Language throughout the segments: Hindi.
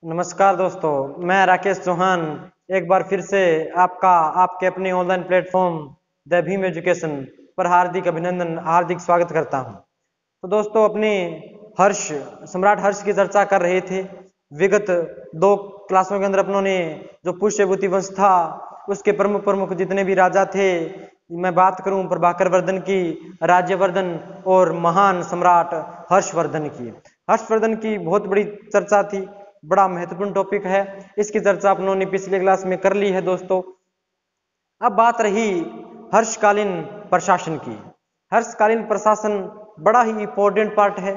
नमस्कार दोस्तों, मैं राकेश चौहान एक बार फिर से आपके अपने online platform the Bhim education पर हार्दिक अभिनंदन, हार्दिक स्वागत करता हूं। तो दोस्तों, अपने हर्ष सम्राट हर्ष की चर्चा कर रहे थे। विगत 2 क्लासों के अंदर अपनों ने जो पुष्यभूति वंश था उसके प्रमुख प्रमुख जितने भी राजा थे, मैं बात करूं प्रभाकर वर्धन की, राज्यवर्धन और महान सम्राट हर्षवर्धन की। हर्षवर्धन की बहुत बड़ी चर्चा थी, बड़ा महत्वपूर्ण टॉपिक है। इसकी चर्चा अपनों ने पिछले क्लास में कर ली है दोस्तों। अब बात रही हर्षकालीन प्रशासन की। हर्षकालीन प्रशासन बड़ा ही इंपॉर्टेंट पार्ट है।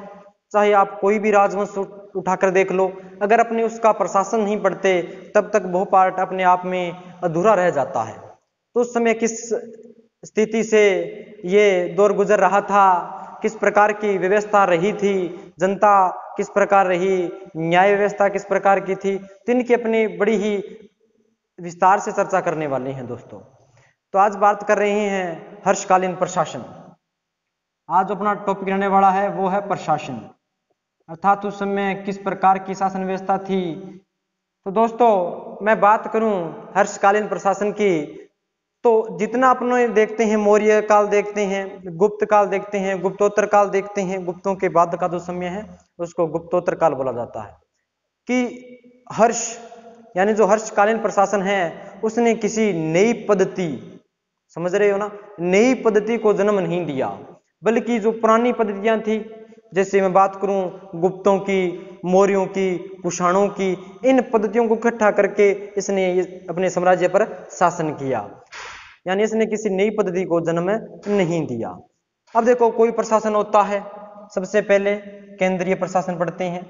चाहे आप कोई भी राजवंश उठाकर देख लो, अगर अपने उसका प्रशासन नहीं पढ़ते तब तक वो पार्ट अपने आप में अधूरा रह जाता है। तो उस समय किस स्थिति से ये दौर गुजर रहा था, किस प्रकार की व्यवस्था रही थी, जनता किस प्रकार रही, न्याय व्यवस्था किस प्रकार की थी, तो इनकी अपनी बड़ी ही विस्तार से चर्चा करने वाले हैं दोस्तों। तो आज बात कर रहे हैं हर्षकालीन प्रशासन। आज अपना टॉपिक रहने वाला है वो है प्रशासन, अर्थात उस समय किस प्रकार की शासन व्यवस्था थी। तो दोस्तों, मैं बात करूं हर्षकालीन प्रशासन की, तो जितना अपने देखते हैं मौर्य काल देखते हैं, गुप्त काल देखते हैं, गुप्तोत्तर काल देखते हैं, गुप्तों के बाद का जो समय है उसको गुप्तोत्तर काल बोला जाता है। कि हर्ष यानी जो हर्षकालीन प्रशासन है उसने किसी नई पद्धति, समझ रहे हो ना, नई पद्धति को जन्म नहीं दिया, बल्कि जो पुरानी पद्धतियां थी, जैसे मैं बात करूं गुप्तों की, मौर्यों की, कुषाणों की, इन पद्धतियों को इकट्ठा करके इसने अपने साम्राज्य पर शासन किया। यानी इसने किसी नई पद्धति को जन्म नहीं दिया। अब देखो, कोई प्रशासन होता है, सबसे पहले केंद्रीय प्रशासन पढ़ते हैं।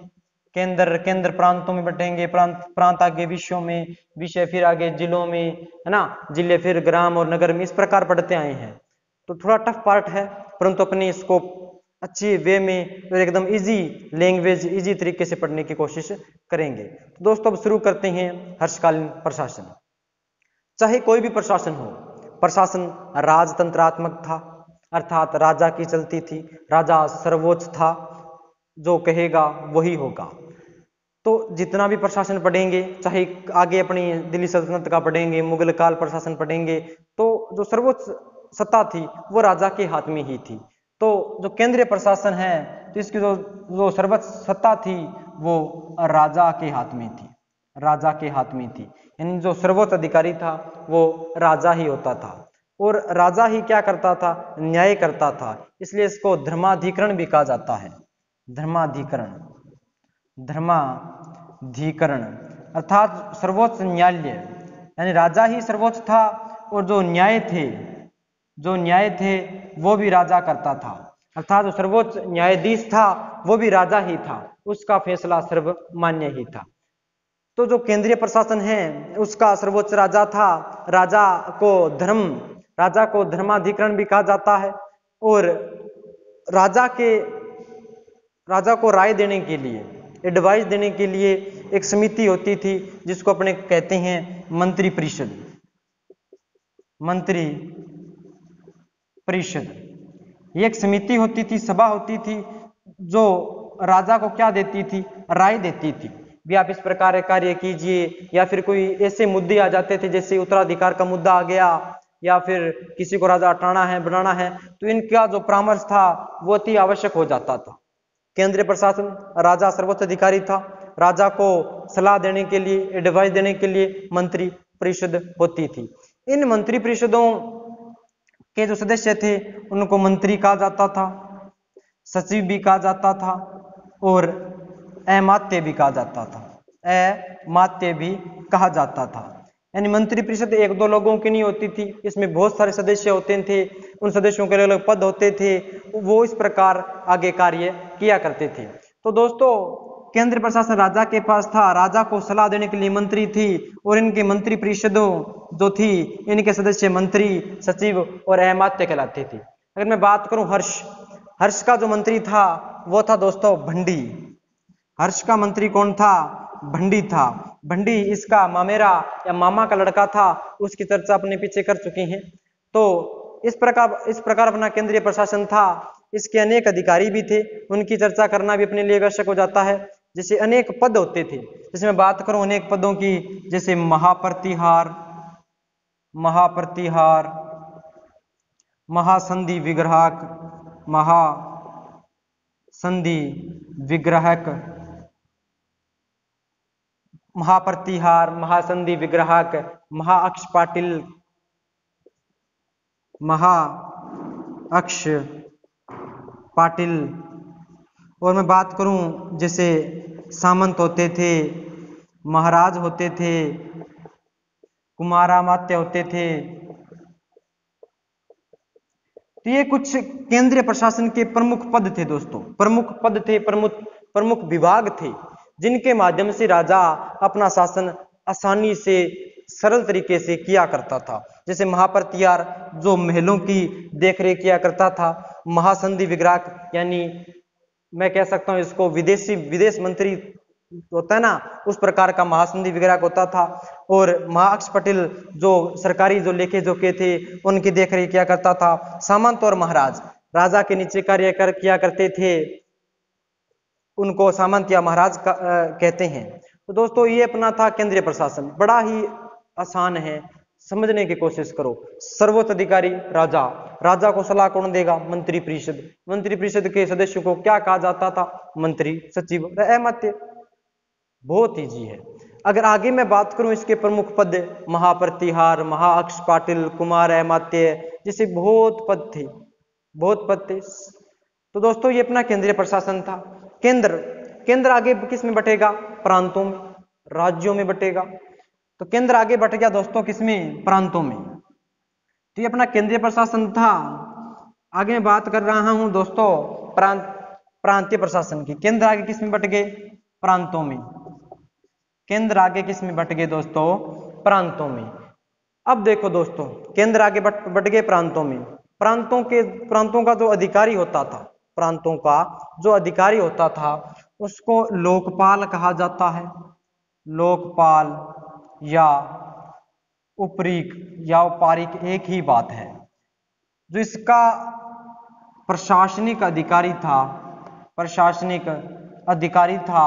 केंद्र प्रांतों में बटेंगे, प्रांत आगे विषयों में, विषय फिर आगे जिलों में, है ना, जिले फिर ग्राम और नगर में, इस प्रकार पढ़ते आए हैं। तो थोड़ा टफ पार्ट है, परंतु अपनी इसको अच्छी वे में और एकदम इजी लैंग्वेज, इजी तरीके से पढ़ने की कोशिश करेंगे। तो दोस्तों, अब शुरू करते हैं हर्षकालीन प्रशासन। चाहे कोई भी प्रशासन हो, प्रशासन राजतंत्रात्मक था, अर्थात राजा की चलती थी, राजा सर्वोच्च था, जो कहेगा वही होगा। तो जितना भी प्रशासन पढ़ेंगे, चाहे आगे अपनी दिल्ली सल्तनत का पढ़ेंगे, मुगल काल प्रशासन पढ़ेंगे, तो जो सर्वोच्च सत्ता थी वो राजा के हाथ में ही थी। तो जो केंद्रीय प्रशासन है, तो इसकी जो सर्वोच्च सत्ता थी वो राजा के हाथ में थी, राजा के हाथ में थी। यानी जो सर्वोच्च अधिकारी था वो राजा ही होता था, और राजा ही क्या करता था, न्याय करता था। इसलिए इसको धर्माधिकरण भी कहा जाता है। धर्माधिकरण, धर्माधिकरण अर्थात सर्वोच्च न्यायालय, यानी राजा ही सर्वोच्च था, और जो न्याय थे वो भी राजा करता था, अर्थात जो सर्वोच्च न्यायाधीश था वो भी राजा ही था, उसका फैसला सर्वमान्य ही था। तो जो केंद्रीय प्रशासन है उसका सर्वोच्च राजा था। राजा को धर्माधिकरण भी कहा जाता है, और राजा को राय देने के लिए, एडवाइस देने के लिए एक समिति होती थी जिसको अपने कहते हैं मंत्री परिषद। मंत्री परिषद ये एक समिति होती थी, सभा होती थी, जो राजा को क्या देती थी, राय देती थी। भी आप इस प्रकार कार्य कीजिए, या फिर कोई ऐसे मुद्दे आ जाते थे जैसे उत्तराधिकार का मुद्दा आ गया, या फिर किसी को राजा हटाना है, बनाना है, तो इनका जो परामर्श था वो अति आवश्यक हो जाता था। केंद्रीय प्रशासन, राजा सर्वोच्च अधिकारी था, राजा को सलाह देने के लिए, एडवाइस देने के लिए मंत्री परिषद होती थी। इन मंत्री परिषदों के जो सदस्य थे उनको मंत्री कहा जाता था, सचिव भी कहा जाता था, और अमात्य भी कहा जाता था, अमात्य भी कहा जाता था। यानी मंत्री परिषद 1-2 लोगों की नहीं होती थी, इसमें बहुत सारे सदस्य होते थे, उन सदस्यों के अलग अलग पद होते थे, वो इस प्रकार आगे कार्य किया करते थे। तो दोस्तों, केंद्रीय प्रशासन राजा के पास था, राजा को सलाह देने के लिए मंत्री थी, और इनके मंत्री परिषदों जो थी इनके सदस्य मंत्री, सचिव और अमात्य कहलाते थे। अगर मैं बात करूं हर्ष का जो मंत्री था वो था दोस्तों भंडी। हर्ष का मंत्री कौन था, भंडी था। भंडी इसका मामेरा या मामा का लड़का था, उसकी चर्चा अपने पीछे कर चुके हैं। तो इस प्रकार अपना केंद्रीय प्रशासन था। इसके अनेक अधिकारी भी थे, उनकी चर्चा करना भी अपने लिए आवश्यक हो जाता है। जैसे अनेक पद होते थे, जैसे मैं बात करूं अनेक पदों की, जैसे महाप्रतिहार, महाप्रतिहार, महासंधि विग्राहक, महासंधि विग्राहक, महाप्रतिहार, महासंधि विग्राहक, महाअक्षपाटिल, महाअक्षपाटिल। और मैं बात करूं जैसे सामंत होते थे, महाराज होते थे, कुमारामात्य होते थे। तो ये कुछ केंद्रीय प्रशासन के प्रमुख पद थे दोस्तों, प्रमुख पद थे, प्रमुख विभाग थे, जिनके माध्यम से राजा अपना शासन आसानी से सरल तरीके से किया करता था। जैसे महाप्रतिहार जो महलों की देखरेख किया करता था, महासंधि विग्राहक यानी मैं कह सकता हूं इसको विदेश मंत्री होता है ना, उस प्रकार का महासंधि विग्राहक होता था। और महाअक्षपटिल जो सरकारी जो लेखे जोखे थे उनकी देखरेख किया करता था। सामंत और महाराज राजा के नीचे कार्य किया करते थे, उनको सामंत या महाराज कहते हैं। तो दोस्तों ये अपना था केंद्रीय प्रशासन, बड़ा ही आसान है, समझने की कोशिश करो। सर्वोच्च अधिकारी राजा, राजा को सलाह कौन देगा? मंत्री परिषद, मंत्री परिषद के सदस्यों को क्या कहा जाता था? मंत्री, सचिव, अमात्य। बहुत ईजी है। अगर आगे मैं बात करूं इसके प्रमुख पद, महाप्रतिहार, महाअक्षपाटिल, कुमार अमात्य, जैसे बहुत पद थे, बहुत पद थे। तो दोस्तों ये अपना केंद्रीय प्रशासन था। केंद्र आगे किस में बटेगा? प्रांतों में, राज्यों में बटेगा। तो केंद्र आगे बट गया दोस्तों किसमें? प्रांतों में। तो ये अपना केंद्रीय प्रशासन था। आगे मैं बात कर रहा हूं दोस्तों प्रांतीय प्रशासन की। केंद्र आगे किस में बट गए? प्रांतों में। केंद्र आगे किस में बट गए दोस्तों? प्रांतों में। अब देखो दोस्तों, केंद्र आगे बट गए प्रांतों में। प्रांतों का जो अधिकारी होता था, प्रांतों का जो अधिकारी होता था उसको लोकपाल कहा जाता है। लोकपाल या उपरीक या औपचारिक एक ही बात है। जो इसका प्रशासनिक अधिकारी था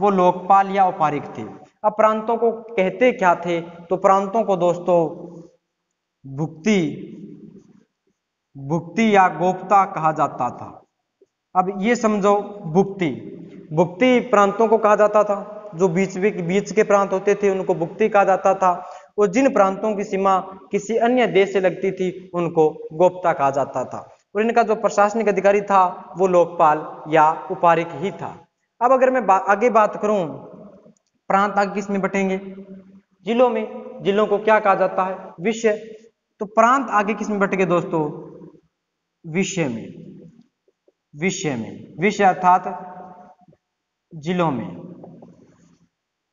वो लोकपाल या औपचारिक थे। अब प्रांतों को कहते क्या थे? तो प्रांतों को दोस्तों भुक्ति या गोप्ता कहा जाता था। अब ये समझो, भुक्ति प्रांतों को कहा जाता था। जो बीच के प्रांत होते थे उनको भुक्ति कहा जाता था, और जिन प्रांतों की सीमा किसी अन्य देश से लगती थी उनको गोप्ता कहा जाता था। और इनका जो प्रशासनिक अधिकारी था वो लोकपाल या औपचारिक ही था। अब अगर मैं आगे बात करूं, प्रांत आगे किस में बटेंगे? जिलों में। जिलों को क्या कहा जाता है? विषय। तो प्रांत आगे किस में बट गए दोस्तों? विषय में। विषय अर्थात जिलों में।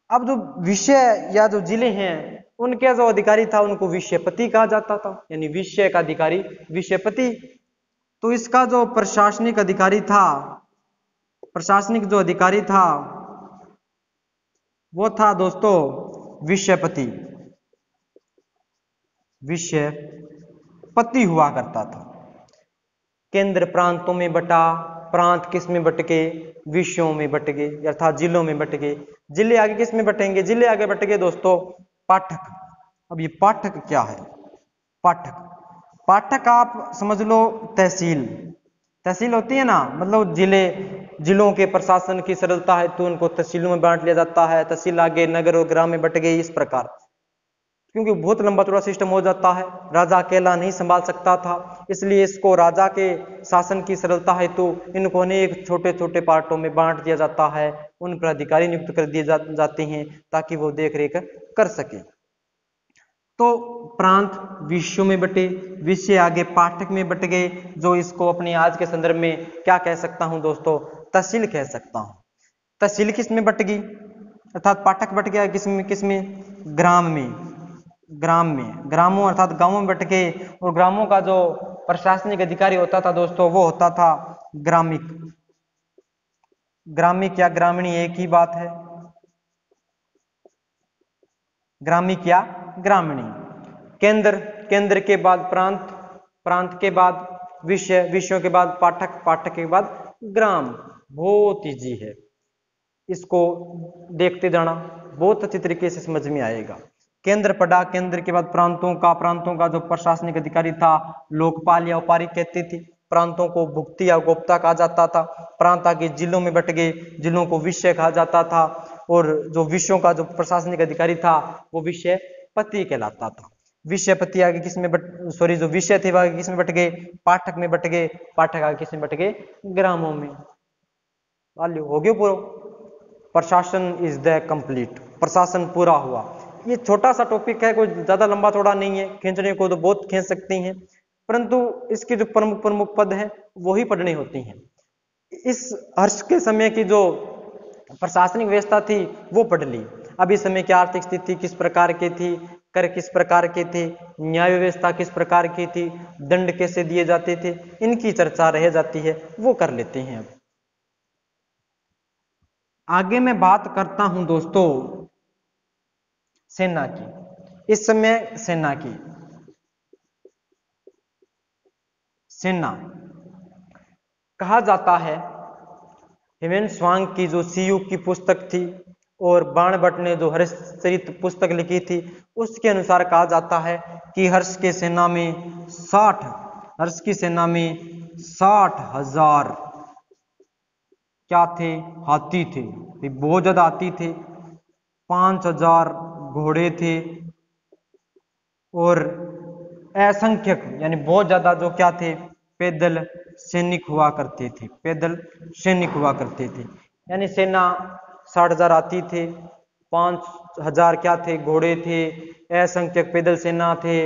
अब जो विषय या जो जिले हैं उनके जो अधिकारी था उनको विषयपति कहा जाता था, यानी विषय का अधिकारी विषयपति। तो इसका जो प्रशासनिक जो अधिकारी था वो था दोस्तों विषयपति हुआ करता था। केंद्र प्रांतों में बटा, प्रांत किस में बट गए? विषयों में बट गए, अर्थात जिलों में बट गए। जिले आगे किस में बटेंगे? जिले आगे बट गए दोस्तों पाठक। अब ये पाठक क्या है? पाठक आप समझ लो तहसील होती है ना, मतलब जिलों के प्रशासन की सरलता है तो उनको तहसीलों में बांट लिया जाता है। तहसील आगे नगर और ग्राम में बट गई इस प्रकार, क्योंकि बहुत लंबा चौड़ा सिस्टम हो जाता है, राजा अकेला नहीं संभाल सकता था, इसलिए इसको राजा के शासन की सरलता है तो इनको अनेक छोटे छोटे पार्टों में बांट दिया जाता है। उन पर अधिकारी नियुक्त कर दिए जाते हैं ताकि वो देख रेख कर सके। तो प्रांत विषयों में बटे, विषय आगे पाठक में बट गए, जो इसको अपने आज के संदर्भ में क्या कह सकता हूं दोस्तों? तहसील कह सकता हूं। तहसील किस में बट गई? अर्थात पाठक बट गया किसमें? ग्रामों अर्थात गांवों में बट गए। और ग्रामों का जो प्रशासनिक अधिकारी होता था दोस्तों वो होता था ग्रामिक या ग्रामीणी एक ही बात है। ग्रामिक या ग्रामीणी। केंद्र के बाद प्रांत के बाद विषयों के बाद पाठक के बाद ग्राम। बहुत इजी है। इसको देखते जाना, बहुत अच्छी तरीके से समझ में आएगा। केंद्र पढ़ा, केंद्र के बाद प्रांतों का जो प्रशासनिक अधिकारी था लोकपाल या उपारी कहते थे। प्रांतों को भुक्ति या गोप्ता कहा जाता था। प्रांत आगे जिलों में बट गए, जिलों को विषय कहा जाता था। और जो विषयों का जो प्रशासनिक अधिकारी था वो विषय पति कहलाता था। विषय पति आगे किस में जो विषय थे आगे किस में बट गए, पाठक में बट गए। पाठक आगे किस में बट गए, ग्रामों में। हो गया पूरा। प्रशासन इज द कंप्लीट, प्रशासन पूरा हुआ। ये छोटा सा टॉपिक है, कोई ज्यादा लंबा चौड़ा नहीं है, खींचने को तो बहुत खींच सकती हैं, परंतु इसके जो प्रमुख पद हैं वही पढ़नी होती हैं। इस हर्ष के समय की जो प्रशासनिक व्यवस्था थी वो पढ़ ली। अब इस समय की आर्थिक स्थिति किस प्रकार की थी, कर किस प्रकार के थे, न्याय व्यवस्था किस प्रकार की थी, दंड कैसे दिए जाते थे, इनकी चर्चा रह जाती है, वो कर लेते हैं। अब आगे मैं बात करता हूं दोस्तों सेना की। इस समय सेना की, सेना कहा जाता है, हेमंत स्वांग की जो सीयू की पुस्तक थी और बाणभट्ट ने जो हर्षचरित पुस्तक लिखी थी उसके अनुसार कहा जाता है कि हर्ष की सेना में 60,000 क्या थे, हाथी थे। बहुत ज्यादा हाथी थे। 5,000 घोड़े थे और असंख्यक यानी बहुत ज्यादा जो क्या थे, पैदल सैनिक हुआ करते थे। पैदल सैनिक हुआ करते थे, यानी सेना 60,000 हाथी थे, 5,000 क्या थे, घोड़े थे, असंख्यक पैदल सेना थे।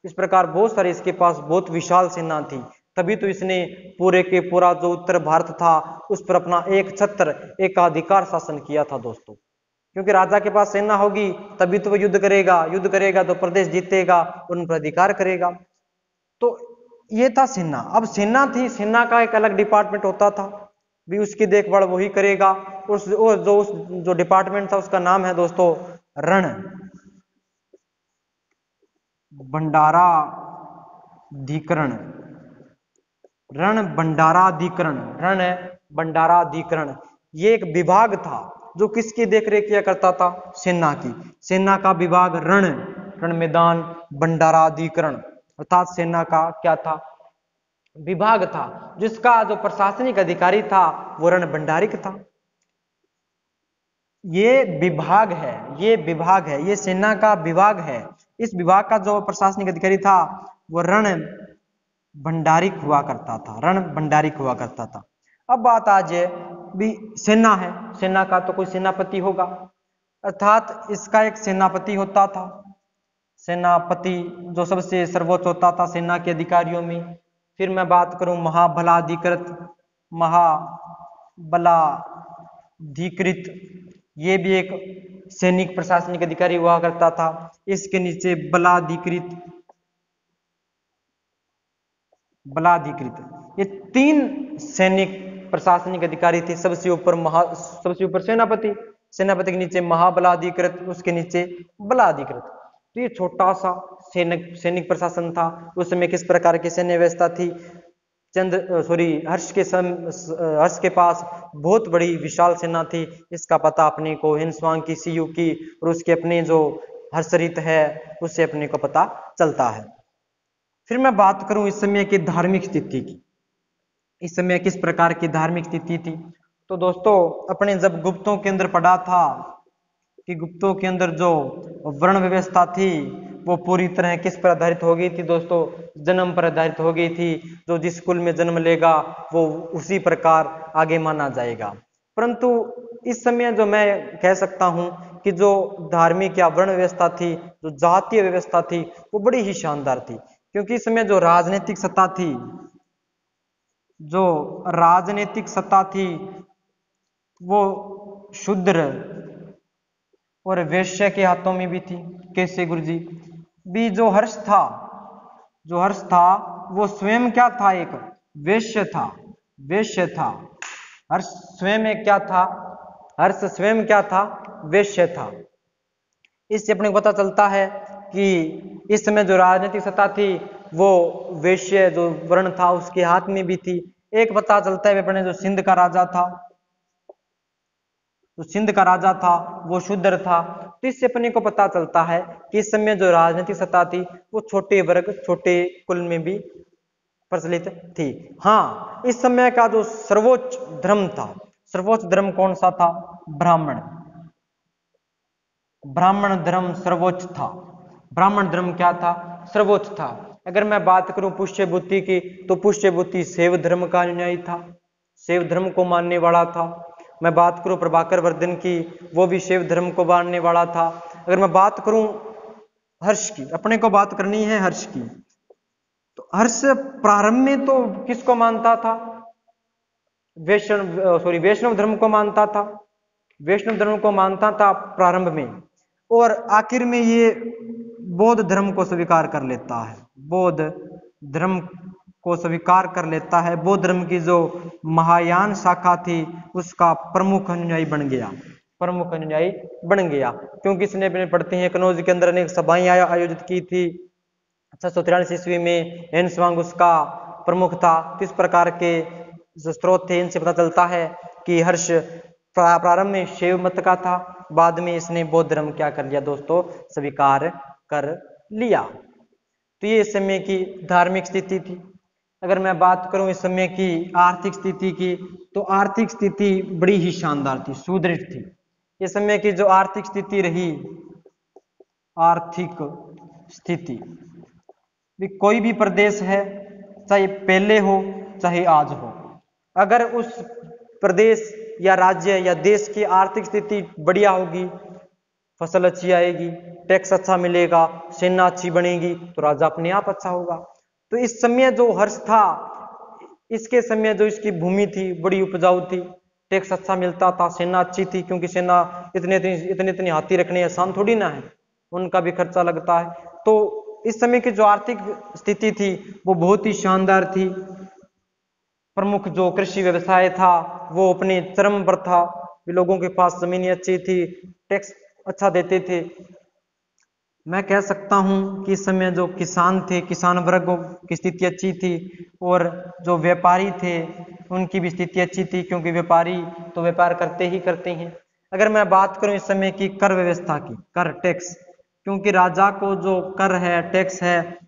इस प्रकार बहुत सारे इसके पास बहुत विशाल सेना थी। तभी तो इसने पूरे के पूरा जो उत्तर भारत था उस पर अपना एक छत्र एकाधिकार शासन किया था दोस्तों। क्योंकि राजा के पास सेना होगी तभी तो वो युद्ध करेगा तो प्रदेश जीतेगा, उन पर अधिकार करेगा। तो ये था सेना। अब सेना थी, सेना का एक अलग डिपार्टमेंट होता था, भी उसकी देखभाल वही करेगा। और जो डिपार्टमेंट था उसका नाम है दोस्तों रण भंडाराधिकरण। रण भंडाराधिकरण ये एक विभाग था जो किसकी देखरेख किया करता था, सेना की। सेना का विभाग रण मैदान भंडाराधिकरण अर्थात सेना का क्या था, विभाग था, जिसका जो प्रशासनिक अधिकारी था वो रण भंडारिक था। ये विभाग है, ये सेना का विभाग है। इस विभाग का जो प्रशासनिक अधिकारी था वो रण भंडारिक हुआ करता था। अब बात आ जाए भी सेना है, सेना का तो कोई सेनापति होगा, अर्थात इसका एक सेनापति होता था। सेनापति जो सबसे सर्वोच्च होता था सेना के अधिकारियों में। फिर मैं बात करूं महाबलाधिकृत, ये भी एक सैनिक प्रशासनिक अधिकारी हुआ करता था। इसके नीचे बलाधिकृत, ये 3 सैनिक प्रशासनिक अधिकारी थे। सबसे ऊपर सेनापति के नीचे महाबलाधिकृत, उसके नीचे बलाधिकृत। तो ये छोटा सा सैनिक प्रशासन था। उस समय किस प्रकार की सैन्य व्यवस्था थी, हर्ष के पास बहुत बड़ी विशाल सेना थी। इसका पता अपने को हिंद स्वांग की सीयू की और उसके अपने जो हर्षचरित है उससे अपने को पता चलता है। फिर मैं बात करूं इस समय की धार्मिक स्थिति की। इस समय किस प्रकार की धार्मिक स्थिति थी, तो दोस्तों अपने जब गुप्तों के अंदर पढ़ा था कि गुप्तों के अंदर जो वर्ण व्यवस्था थी वो पूरी तरह किस पर आधारित हो गई थी दोस्तों, जन्म पर आधारित हो गई थी। जो जिस कुल में जन्म लेगा वो उसी प्रकार आगे माना जाएगा। परंतु इस समय जो मैं कह सकता हूं कि जो धार्मिक या वर्ण व्यवस्था थी, जो जातीय व्यवस्था थी, वो बड़ी ही शानदार थी। क्योंकि इस समय जो राजनीतिक सत्ता थी वो शूद्र और वैश्य के हाथों में भी थी। कैसे गुरुजी, भी जो हर्ष था वो स्वयं क्या था, एक वैश्य था। हर्ष स्वयं एक क्या था, वैश्य था। इससे अपने को पता चलता है कि इस समय जो राजनीतिक सत्ता थी वो वैश्य जो वर्ण था उसके हाथ में भी थी। एक पता चलता है अपने जो सिंध का राजा था, तो सिंध का राजा था वो शूद्र था। तो इससे अपने को पता चलता है कि इस समय जो राजनीतिक सत्ता थी वो छोटे वर्ग, छोटे कुल में भी प्रचलित थी। हाँ, इस समय का जो सर्वोच्च धर्म था, सर्वोच्च धर्म कौन सा था? ब्राह्मण। ब्राह्मण धर्म सर्वोच्च था। ब्राह्मण धर्म क्या था? सर्वोच्च था। अगर मैं बात करूं पुष्यभूति की, तो पुष्यभूति शैव धर्म का अनुयायी था, शैव धर्म को मानने वाला था। मैं बात करूं प्रभाकर वर्धन की, वो भी शैव धर्म को मानने वाला था। अगर मैं बात करूं हर्ष की, अपने को बात करनी है हर्ष की, तो हर्ष प्रारंभ में तो किसको मानता था? वैष्णव धर्म को मानता था। वैष्णव धर्म को मानता था प्रारंभ में, और आखिर में ये बौद्ध धर्म को स्वीकार कर लेता है। बौद्ध धर्म को स्वीकार कर लेता है। बौद्ध धर्म की जो महायान शाखा थी उसका प्रमुख अनुयायी बन गया, प्रमुख अनुयायी बन गया, क्योंकि इसने अपने पढ़ते हैं कनौज के अंदर अनेक सभाएं आयोजित की थी। 643 ईस्वी में हेनस्वांग उसका प्रमुख था। किस प्रकार के जो स्रोत थे इनसे पता चलता है कि हर्ष प्रारंभ में शैव मत का था, बाद में इसने बौद्ध धर्म क्या कर लिया दोस्तों? स्वीकार कर लिया। तो ये इस समय की धार्मिक स्थिति थी। अगर मैं बात करूं इस समय की आर्थिक स्थिति की, तो आर्थिक स्थिति बड़ी ही शानदार थी, सुदृढ़ थी। इस समय की जो आर्थिक स्थिति रही, आर्थिक स्थिति भी, कोई भी प्रदेश है, चाहे पहले हो चाहे आज हो, अगर उस प्रदेश या राज्य या देश की आर्थिक स्थिति बढ़िया होगी, फसल अच्छी आएगी, टैक्स अच्छा मिलेगा, सेना अच्छी बनेगी, तो राजा अपने आप अच्छा होगा। तो इस समय जो हर्ष था, इसके समय जो इसकी भूमि थी बड़ी उपजाऊ थी, टैक्स अच्छा मिलता था, सेना अच्छी थी, क्योंकि सेना इतने हाथी रखने आसान थोड़ी ना है, उनका भी खर्चा लगता है। तो इस समय की जो आर्थिक स्थिति थी वो बहुत ही शानदार थी। प्रमुख जो कृषि व्यवसाय था वो अपने चरम पर था, लोगों के पास जमीनें अच्छी थी, टैक्स अच्छा देते थे। मैं कह सकता हूं कि इस समय जो किसान थे, किसान वर्ग की स्थिति अच्छी थी, और जो व्यापारी थे उनकी भी स्थिति अच्छी थी, क्योंकि व्यापारी तो व्यापार करते ही करते हैं। अगर मैं बात करूं इस समय की कर व्यवस्था की, कर टैक्स, क्योंकि राजा को जो कर है, टैक्स है,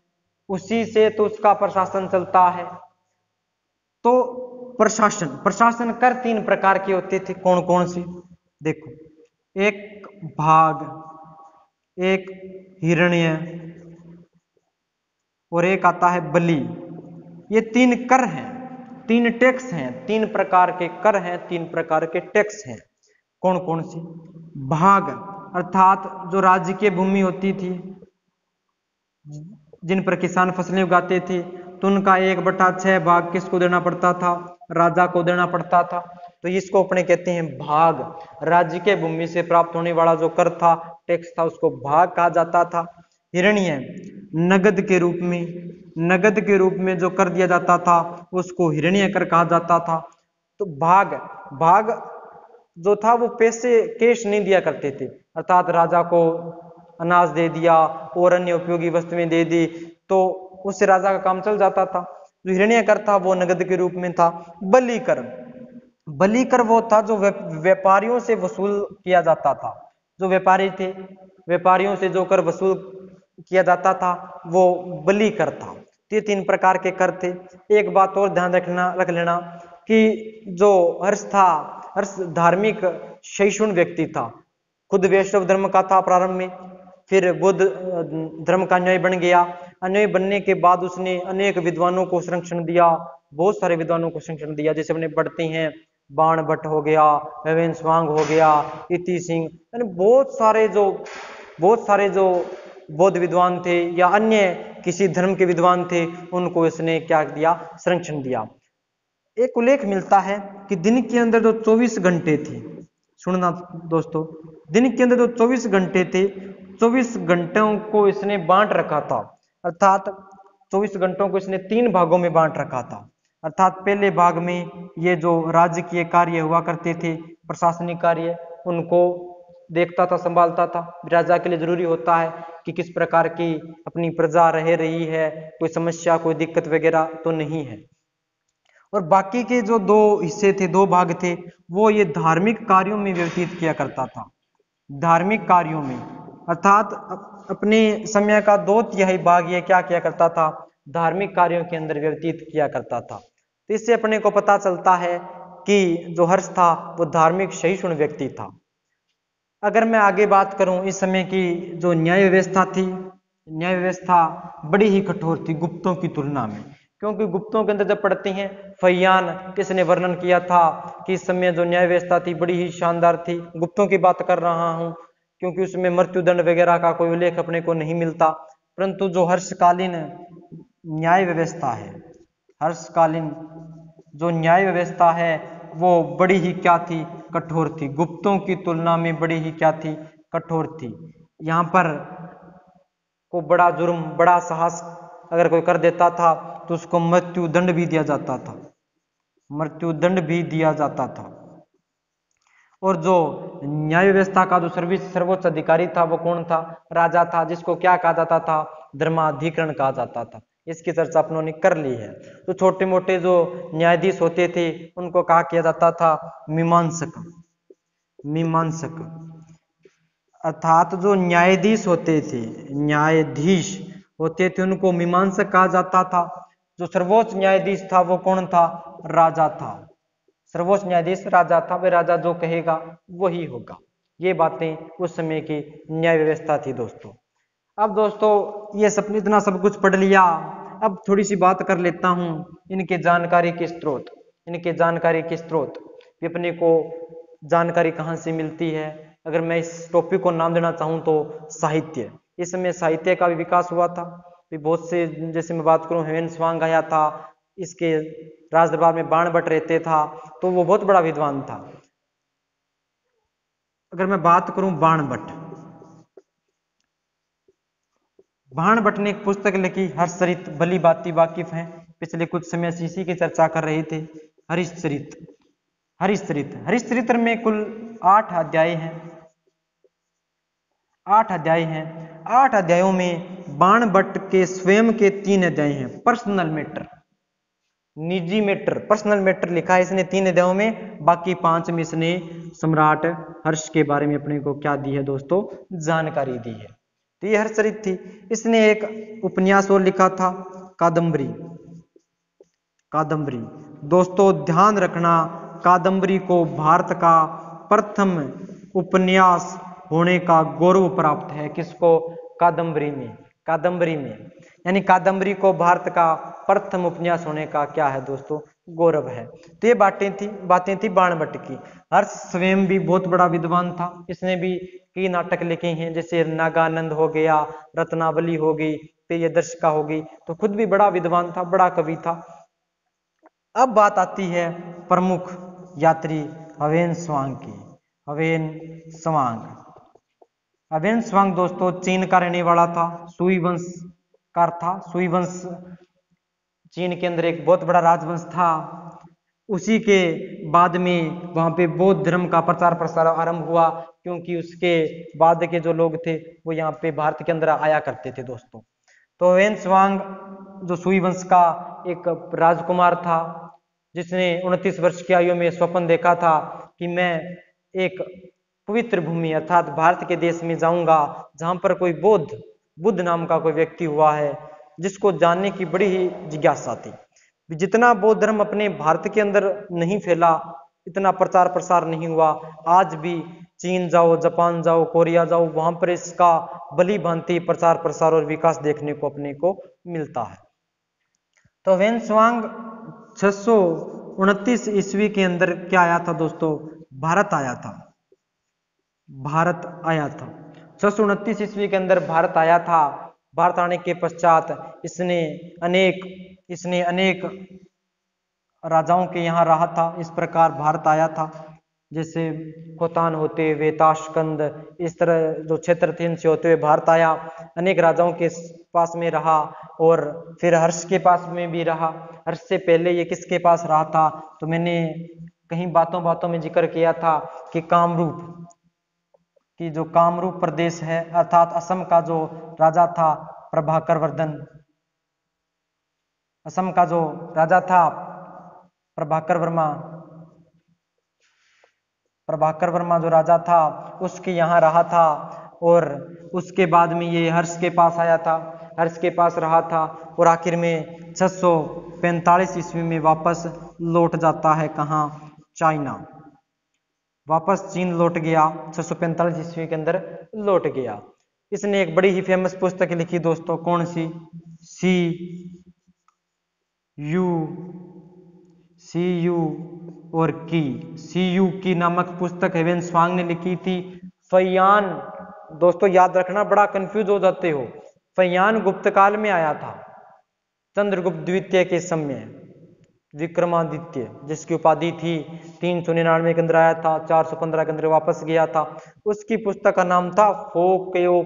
उसी से तो उसका प्रशासन चलता है। तो प्रशासन कर 3 प्रकार के होते थे। कौन कौन से? देखो, एक भाग, एक हिरण्य, और एक आता है बलि। ये 3 कर हैं, 3 टैक्स हैं, 3 प्रकार के कर हैं, 3 प्रकार के टैक्स हैं। कौन कौन से? भाग अर्थात जो राज्य की भूमि होती थी, जिन पर किसान फसलें उगाते थे, तो उनका 1/6 भाग किसको देना पड़ता था? राजा को देना पड़ता था। तो इसको अपने कहते हैं भाग। राज्य के भूमि से प्राप्त होने वाला जो कर था, टैक्स था, उसको भाग कहा जाता था। हिरण्य, नगद के रूप में, नगद के रूप में जो कर दिया जाता था उसको हिरण्य कर कहा जाता था। तो भाग, भाग जो था वो पैसे कैश नहीं दिया करते थे, अर्थात राजा को अनाज दे दिया और अन्य उपयोगी वस्तुएं दे दी, तो उससे राजा का काम चल जाता था। जो हिरण्य कर था वो नगद के रूप में था। बलि कर, बलि कर वो था जो व्यापारियों से वसूल किया जाता था। जो व्यापारी थे, व्यापारियों से जो कर वसूल किया जाता था वो बलि कर था। ये 3 प्रकार के कर थे। एक बात और ध्यान रख लेना कि जो हर्ष था, हर्ष धार्मिक सहिष्णु व्यक्ति था। खुद वैष्णव धर्म का था प्रारंभ में, फिर बुद्ध धर्म का अनुयायी बन गया। अनुयायी बनने के बाद उसने अनेक विद्वानों को संरक्षण दिया, बहुत सारे विद्वानों को संरक्षण दिया। जैसे अपने पढ़ते हैं बाण भट्ट हो गया, हेवेनस्वांग हो गया, इति सिंह, यानी बहुत सारे जो बौद्ध विद्वान थे या अन्य किसी धर्म के विद्वान थे, उनको इसने क्या दिया? संरक्षण दिया। एक उल्लेख मिलता है कि दिन के अंदर जो 24 घंटे थे, सुनना दोस्तों, दिन के अंदर जो 24 घंटे थे, 24 घंटों को इसने बांट रखा था। अर्थात 24 घंटों को इसने 3 भागों में बांट रखा था। अर्थात पहले भाग में ये जो राजकीय कार्य हुआ करते थे, प्रशासनिक कार्य, उनको देखता था, संभालता था। राजा के लिए जरूरी होता है कि किस प्रकार की अपनी प्रजा रह रही है, कोई समस्या, कोई दिक्कत वगैरह तो नहीं है। और बाकी के जो दो हिस्से थे, दो भाग थे, वो ये धार्मिक कार्यों में व्यतीत किया करता था। धार्मिक कार्यों में, अर्थात अपने समय का 2/3 भाग ये क्या किया करता था, धार्मिक कार्यों के अंदर व्यतीत किया करता था। तो इससे अपने को पता चलता है कि जो हर्ष था वो धार्मिक सहिष्णु व्यक्ति था। अगर मैं आगे बात करूं, इस समय की जो न्याय व्यवस्था थी, न्याय व्यवस्था बड़ी ही कठोर थी गुप्तों की तुलना में, क्योंकि गुप्तों के अंदर जब पढ़ते हैं, फैयान किसने वर्णन किया था कि इस समय जो न्याय व्यवस्था थी बड़ी ही शानदार थी। गुप्तों की बात कर रहा हूं क्योंकि उसमें मृत्युदंड वगैरह का कोई उल्लेख अपने को नहीं मिलता, परंतु जो हर्षकालीन न्याय व्यवस्था है, हर्षकालीन जो न्याय व्यवस्था है वो बड़ी ही क्या थी, कठोर थी। गुप्तों की तुलना में बड़ी ही क्या थी, कठोर थी। यहाँ पर को बड़ा जुर्म, बड़ा साहस अगर कोई कर देता था तो उसको मृत्युदंड भी दिया जाता था, मृत्युदंड भी दिया जाता था। और जो न्याय व्यवस्था का जो सर्वोच्च अधिकारी था वो कौन था, राजा था, जिसको क्या कहा जाता था, धर्माधिकरण कहा जाता था। इसकी चर्चा अपनों ने कर ली है। तो छोटे मोटे जो न्यायाधीश होते थे उनको कहा किया जाता था मीमांसक, मीमांसक। अर्थात जो न्यायाधीश होते थे, न्यायाधीश होते थे, उनको मीमांसक कहा जाता था। जो सर्वोच्च न्यायाधीश था वो कौन था, राजा था। सर्वोच्च न्यायाधीश राजा था, वह राजा जो कहेगा वही होगा। ये बातें उस समय की न्याय व्यवस्था थी दोस्तों। अब दोस्तों ये सब इतना सब कुछ पढ़ लिया, अब थोड़ी सी बात कर लेता हूँ इनके जानकारी के स्रोत, इनके जानकारी के स्रोत कि अपने को जानकारी कहाँ से मिलती है। अगर मैं इस टॉपिक को नाम देना चाहूँ तो साहित्य, इस समय साहित्य का भी विकास हुआ था। तो बहुत से, जैसे मैं बात करूँ, ह्वेन त्सांग आया था, इसके राज दरबार में बाणभट्ट रहते था, तो वो बहुत बड़ा विद्वान था। अगर मैं बात करूं बाणभट्ट, बाणभट्ट ने एक पुस्तक लिखी हर्षचरित, भली भांति वाकिफ हैं, पिछले कुछ समय से इसी की चर्चा कर रहे थे। हरिश्चरित, हरिश्चरित, हरिश्चरित्र में कुल 8 अध्याय हैं, 8 अध्याय हैं। 8 अध्यायों में बाणभट्ट के स्वयं के 3 अध्याय हैं। पर्सनल मैटर, निजी मैटर, पर्सनल मैटर लिखा है इसने 3 अध्यायों में। बाकी 5 में इसने सम्राट हर्ष के बारे में अपने को क्या दी है दोस्तों, जानकारी दी है। तो ये हर्षचरित थी। इसने एक उपन्यास और लिखा था, कादम्बरी, कादम्बरी। दोस्तों ध्यान रखना, कादम्बरी को भारत का प्रथम उपन्यास होने का गौरव प्राप्त है। किसको, कादम्बरी में, कादम्बरी में, यानी कादम्बरी को भारत का प्रथम उपन्यास होने का क्या है दोस्तों, गौरव है। तो ये बातें थी बाणभट्ट की। हर्ष स्वयं भी बहुत बड़ा विद्वान था, इसने भी कई नाटक लिखे हैं, जैसे नागानंद हो गया, रत्नावली हो गई, प्रियदर्शिका हो गई। तो खुद भी बड़ा विद्वान था, बड़ा कवि था। अब बात आती है प्रमुख यात्री ह्वेन त्सांग की। ह्वेन त्सांग, ह्वेन त्सांग दोस्तों चीन का रहने वाला था, सुई वंश का था। सुई वंश चीन के अंदर एक बहुत बड़ा राजवंश था। उसी के बाद में वहां पे बौद्ध धर्म का प्रचार प्रसार आरंभ हुआ, क्योंकि उसके बाद के जो लोग थे वो यहाँ पे भारत के अंदर आया करते थे दोस्तों। तो ह्वेन त्सांग जो सुई वंश का एक राजकुमार था, जिसने 29 वर्ष की आयु में स्वप्न देखा था कि मैं एक पवित्र भूमि अर्थात भारत के देश में जाऊंगा जहां पर कोई बुद्ध नाम का कोई व्यक्ति हुआ है, जिसको जानने की बड़ी ही जिज्ञासा थी। जितना बौद्ध धर्म अपने भारत के अंदर नहीं फैला, इतना प्रचार प्रसार नहीं हुआ। आज भी चीन जाओ, जापान जाओ, कोरिया जाओ, वहां पर इसका भली भांति प्रचार प्रसार और विकास देखने को अपने को मिलता है। तो ह्वेन त्सांग 629 ईस्वी के अंदर क्या आया था दोस्तों, भारत आया था, भारत आया था। 629 ईस्वी के अंदर भारत आया था। भारत आने के पश्चात इसने अनेक राजाओं के यहाँ रहा था। इस प्रकार भारत आया था, जैसे खोतान होते हुए, ताशकंद, इस तरह जो क्षेत्र थे इनसे होते हुए भारत आया। अनेक राजाओं के पास में रहा और फिर हर्ष के पास में भी रहा। हर्ष से पहले ये किसके पास रहा था, तो मैंने कहीं बातों में जिक्र किया था कि कामरूप की जो कामरूप प्रदेश है, अर्थात असम का जो राजा था प्रभाकर वर्धन, असम का जो राजा था प्रभाकर वर्मा जो राजा था उसके यहाँ रहा था, और उसके बाद में ये हर्ष के पास आया था, हर्ष के पास रहा था, और आखिर में 645 ईस्वी में वापस लौट जाता है। कहाँ? चाइना। वापस चीन लौट गया, 645 ईस्वी के अंदर लौट गया। इसने एक बड़ी ही फेमस पुस्तक लिखी दोस्तों, कौन सी? सी यू और सी यू की नामक पुस्तक ह्वेन-त्सांग ने लिखी थी। फैयान, दोस्तों याद रखना, बड़ा कंफ्यूज हो जाते हो, फैयान गुप्त काल में आया था, चंद्रगुप्त द्वितीय के समय। विक्रमादित्य जिसकी उपाधि थी 399 के अंदर आया था, 415 के अंदर वापस गया था। उसकी पुस्तक का नाम था फोकयो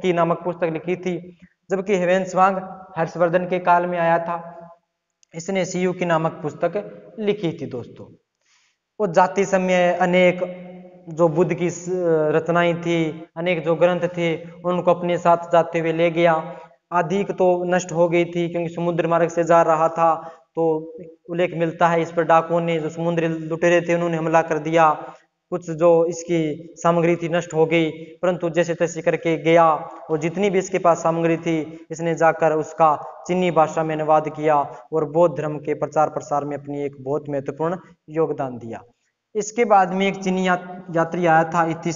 की नामक पुस्तक लिखी थी। जबकि ह्वेन-त्सांग हर्षवर्धन के काल में आया था, इसने सीयू की नामक पुस्तक लिखी थी दोस्तों। वो जाति समय अनेक जो बुद्ध की रचनाएं थी, अनेक जो ग्रंथ थे, उनको अपने साथ जाते हुए ले गया। अधिक तो नष्ट हो गई थी क्योंकि समुद्र मार्ग से जा रहा था, तो उल्लेख मिलता है इस पर डाकुओं ने, जो समुद्री लुटेरे थे, उन्होंने हमला कर दिया। कुछ जो इसकी सामग्री थी नष्ट हो गई, परंतु जैसे तैसे करके गया, और जितनी भी इसके पास सामग्री थी इसने जाकर उसका चीनी भाषा में अनुवाद किया और बौद्ध धर्म के प्रचार प्रसार में अपनी एक बहुत महत्वपूर्ण योगदान दिया। इसके बाद में एक चीनी यात्री आया था, इति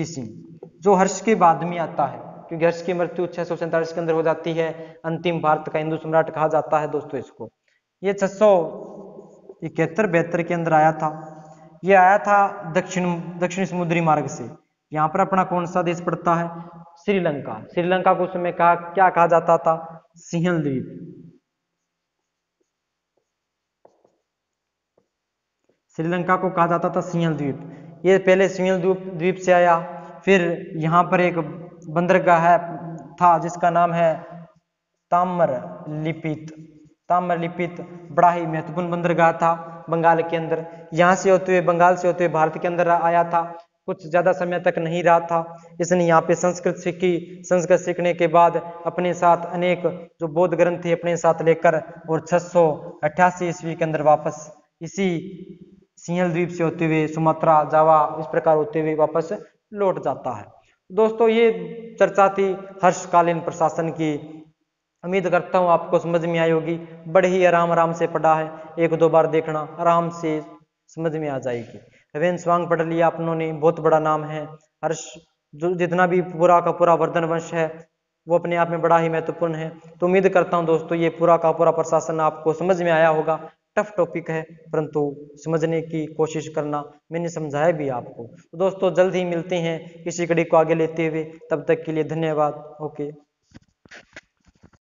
सिंह, जो हर्ष के बाद में आता है, क्योंकि हर्ष की मृत्यु 647 के अंदर हो जाती है। अंतिम भारत का हिंदू सम्राट कहा जाता है दोस्तों इसको। ये 671-72 के अंदर आया था। ये आया था दक्षिण समुद्री मार्ग से। यहाँ पर अपना कौन सा देश पड़ता है? श्रीलंका। श्रीलंका को उस समय क्या कहा जाता था? सिंहल द्वीप। श्रीलंका को कहा जाता था सिंहल द्वीप। ये पहले सिंहल द्वीप से आया, फिर यहाँ पर एक बंदरगाह था जिसका नाम है ताम्रलिप्पित, बड़ा ही महत्वपूर्ण बंदरगाह था बंगाल के अंदर। यहाँ से होते हुए, बंगाल से होते हुए भारत के अंदर आया था, कुछ ज्यादा समय तक नहीं रहा था। इसने यहाँ पे संस्कृत सीखी। संस्कृत सीखने के बाद अपने साथ अनेक जो बौद्ध ग्रंथ थे अपने साथ लेकर, और 688 ईस्वी के अंदर वापस इसी सिंहल द्वीप से होते हुए सुमात्रा, जावा, इस प्रकार होते हुए वापस लौट जाता है। दोस्तों ये चर्चा थी हर्षकालीन प्रशासन की। उम्मीद करता हूँ आपको समझ में आई होगी। बड़े ही आराम से पढ़ा है, एक दो बार देखना, आराम से समझ में आ जाएगी। ह्वेन-त्सांग पढ़ लिया आप लोगों ने, बहुत बड़ा नाम है। हर्ष जो जितना भी पूरा का पूरा वर्धन वंश है वो अपने आप में बड़ा ही महत्वपूर्ण है। तो उम्मीद करता हूँ दोस्तों ये पूरा का पूरा प्रशासन आपको समझ में आया होगा। टफ टॉपिक है, परंतु समझने की कोशिश करना, मैंने समझाया भी आपको। तो दोस्तों जल्द ही मिलते हैं किसी कड़ी को आगे लेते हुए, तब तक के लिए धन्यवाद। ओके।